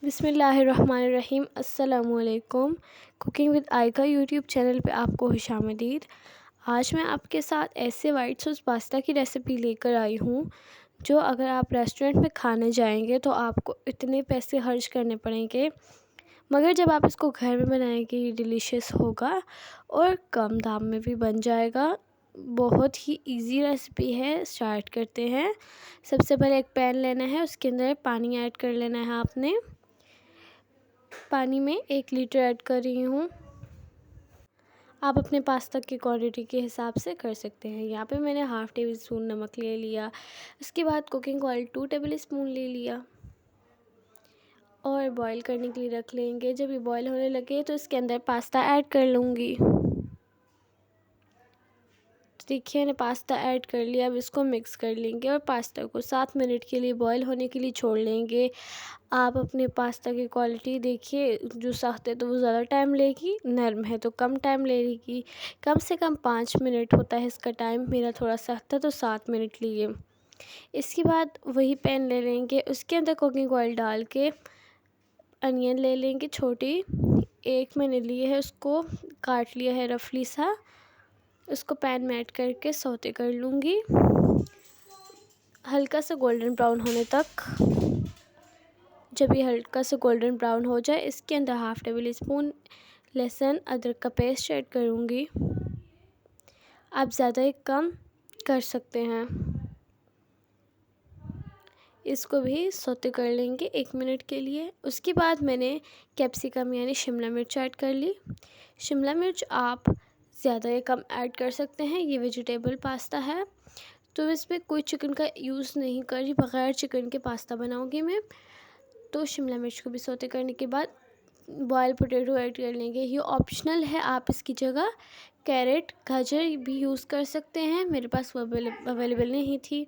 बिस्मिल्लाहिर्रहमानिर्रहीम। अस्सलामुअलैकुम। Cooking with आयका YouTube channel पे आपको खुशामदीद। आज मैं आपके साथ ऐसे वाइट सॉस पास्ता की रेसिपी लेकर आई हूँ जो अगर आप रेस्टोरेंट में खाने जाएंगे तो आपको इतने पैसे खर्च करने पड़ेंगे, मगर जब आप इसको घर में बनाएंगे ये डिलीशियस होगा और कम दाम में भी बन जाएगा। बहुत ही इजी रेसिपी है। स्टार्ट करते हैं। सबसे पहले एक पैन लेना है, उसके अंदर पानी ऐड कर लेना है। आपने पानी में 1 लीटर ऐड कर रही हूँ। आप अपने पास्ता की क्वांटिटी के हिसाब से कर सकते हैं। यहाँ पे मैंने हाफ़ टेबल स्पून नमक ले लिया। उसके बाद कुकिंग ऑयल 2 टेबल स्पून ले लिया और बॉईल करने के लिए रख लेंगे। जब ये बॉईल होने लगे तो इसके अंदर पास्ता ऐड कर लूँगी। देखिए मैंने पास्ता ऐड कर लिया। अब इसको मिक्स कर लेंगे और पास्ता को 7 मिनट के लिए बॉईल होने के लिए छोड़ लेंगे। आप अपने पास्ता की क्वालिटी देखिए, जो सख्त है तो वो ज़्यादा टाइम लेगी, नरम है तो कम टाइम लेगी। कम से कम 5 मिनट होता है इसका टाइम। मेरा थोड़ा सख्त था तो 7 मिनट लिए। इसके बाद वही पैन ले लेंगे, उसके अंदर कुकिंग ऑयल डाल के अनियन ले लेंगे छोटी। एक मैंने लिए है, उसको काट लिया है रफली सा। उसको पैन में ऐड करके सौते कर लूँगी हल्का सा गोल्डन ब्राउन होने तक। जब ये हल्का सा गोल्डन ब्राउन हो जाए, इसके अंदर हाफ़ टेबल स्पून लहसुन अदरक का पेस्ट ऐड करूँगी। आप ज़्यादा या कम कर सकते हैं। इसको भी सौते कर लेंगे 1 मिनट के लिए। उसके बाद मैंने कैप्सिकम यानी शिमला मिर्च ऐड कर ली। शिमला मिर्च आप ज़्यादा या कम ऐड कर सकते हैं। ये वेजिटेबल पास्ता है तो इसमें कोई चिकन का यूज़ नहीं कर रही, बग़ैर चिकन के पास्ता बनाऊँगी मैं। तो शिमला मिर्च को भी सौते करने के बाद बॉयल पोटैटो ऐड कर लेंगे। ये ऑप्शनल है, आप इसकी जगह कैरेट गाजर भी यूज़ कर सकते हैं। मेरे पास वो अवेलेबल नहीं थी।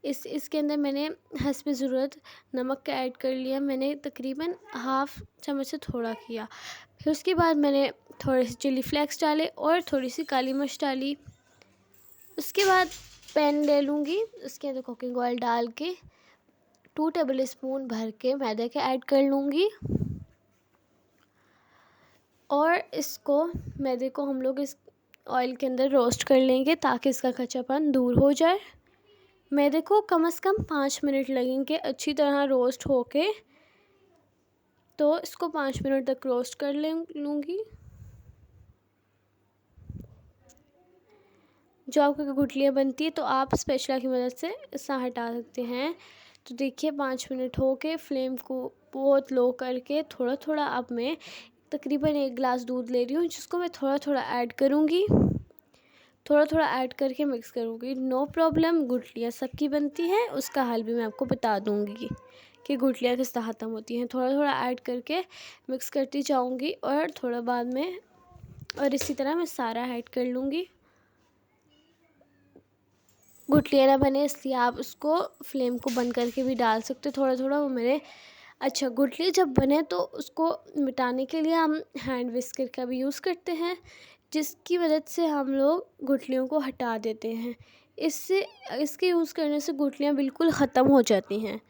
इसके अंदर मैंने हस्बे ज़रूरत नमक का ऐड कर लिया। मैंने तकरीबन हाफ़ चम्मच से थोड़ा किया। फिर उसके बाद मैंने थोड़े से चिली फ्लेक्स डाले और थोड़ी सी काली मिर्च डाली। उसके बाद पैन ले लूँगी, उसके अंदर कुकिंग ऑयल डाल के 2 टेबल स्पून भर के मैदे के ऐड कर लूँगी और इसको मैदे को हम लोग इस ऑयल के अंदर रोस्ट कर लेंगे ताकि इसका कच्चापन दूर हो जाए। मैदे को कम से कम 5 मिनट लगेंगे अच्छी तरह रोस्ट होके, तो इसको 5 मिनट तक रोस्ट कर लूँगी। जो आपकी गुठलियाँ बनती है तो आप स्पैचुला की मदद से इसे हटा सकते हैं। तो देखिए 5 मिनट हो के फ्लेम को बहुत लो करके थोड़ा थोड़ा अब मैं तकरीबन 1 गिलास दूध ले रही हूँ, जिसको मैं थोड़ा थोड़ा ऐड करूँगी। थोड़ा थोड़ा ऐड करके मिक्स करूँगी। नो प्रॉब्लम, गुठलियाँ सबकी बनती हैं, उसका हल भी मैं आपको बता दूँगी कि गुठलियाँ किस तरह ख़त्म होती हैं। थोड़ा थोड़ा ऐड करके मिक्स करती जाऊँगी और थोड़ा बाद में और इसी तरह मैं सारा ऐड कर लूँगी। गुठलियाँ ना बने इसलिए आप उसको फ्लेम को बंद करके भी डाल सकते हो थोड़ा थोड़ा। वो मैंने अच्छा गुठली जब बने तो उसको मिटाने के लिए हम हैंड विस्कर का भी यूज़ करते हैं, जिसकी मदद से हम लोग गुठलियों को हटा देते हैं। इसके यूज़ करने से गुठलियाँ बिल्कुल ख़त्म हो जाती हैं।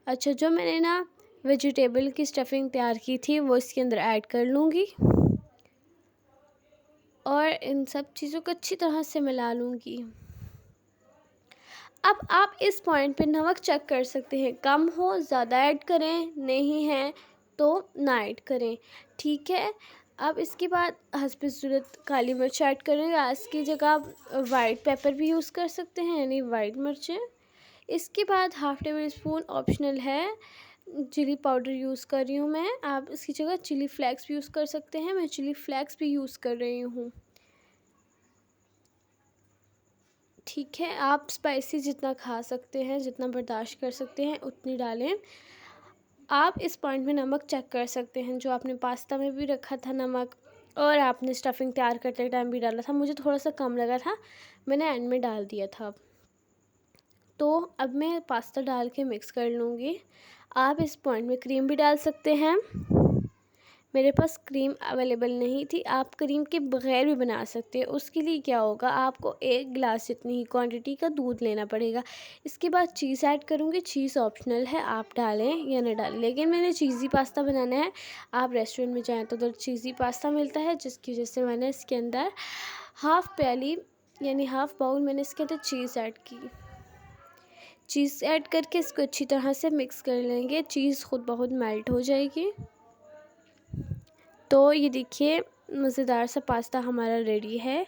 अच्छा, जो मैंने ना वेजिटेबल की स्टफिंग तैयार की थी वो इसके अंदर ऐड कर लूँगी और इन सब चीज़ों को अच्छी तरह से मिला लूँगी। अब आप इस पॉइंट पे नमक चेक कर सकते हैं, कम हो ज़्यादा ऐड करें, नहीं है तो ना ऐड करें, ठीक है। अब इसके बाद हस्बे ज़रूरत काली मिर्च ऐड करें। इसकी जगह आप वाइट पेपर भी यूज़ कर सकते हैं यानी वाइट मिर्चें। इसके बाद हाफ़ टेबल स्पून ऑप्शनल है, चिली पाउडर यूज़ कर रही हूँ मैं। आप इसकी जगह चिली फ्लेक्स भी यूज़ कर सकते हैं। मैं चिली फ्लेक्स भी यूज़ कर रही हूँ, ठीक है। आप स्पाइसी जितना खा सकते हैं, जितना बर्दाश्त कर सकते हैं उतनी डालें। आप इस पॉइंट में नमक चेक कर सकते हैं, जो आपने पास्ता में भी रखा था नमक और आपने स्टफिंग तैयार करते टाइम भी डाला था। मुझे थोड़ा सा कम लगा था, मैंने एंड में डाल दिया था। तो अब मैं पास्ता डाल के मिक्स कर लूँगी। आप इस पॉइंट में क्रीम भी डाल सकते हैं। मेरे पास क्रीम अवेलेबल नहीं थी। आप क्रीम के बग़ैर भी बना सकते हैं। उसके लिए क्या होगा, आपको 1 गिलास जितनी क्वांटिटी का दूध लेना पड़ेगा। इसके बाद चीज़ ऐड करूँगी। चीज़ ऑप्शनल है, आप डालें या ना डालें, लेकिन मैंने चीज़ी पास्ता बनाना है। आप रेस्टोरेंट में जाएँ तो उधर चीज़ी पास्ता मिलता है, जिसकी वजह से मैंने इसके अंदर हाफ़ प्याली यानी हाफ़ बाउल मैंने इसके अंदर चीज़ ऐड की। चीज़ ऐड करके इसको अच्छी तरह से मिक्स कर लेंगे। चीज़ खुद बहुत मेल्ट हो जाएगी। तो ये देखिए मज़ेदार सा पास्ता हमारा रेडी है।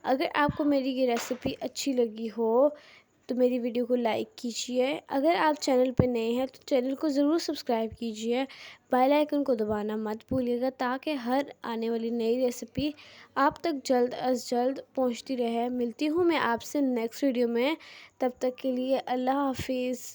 अगर आपको मेरी ये रेसिपी अच्छी लगी हो तो मेरी वीडियो को लाइक कीजिए। अगर आप चैनल पर नए हैं तो चैनल को ज़रूर सब्सक्राइब कीजिए। बेल आइकन को दबाना मत भूलिएगा, ताकि हर आने वाली नई रेसिपी आप तक जल्द अज़ जल्द पहुंचती रहे। मिलती हूँ मैं आपसे नेक्स्ट वीडियो में। तब तक के लिए अल्लाह हाफ़िज़।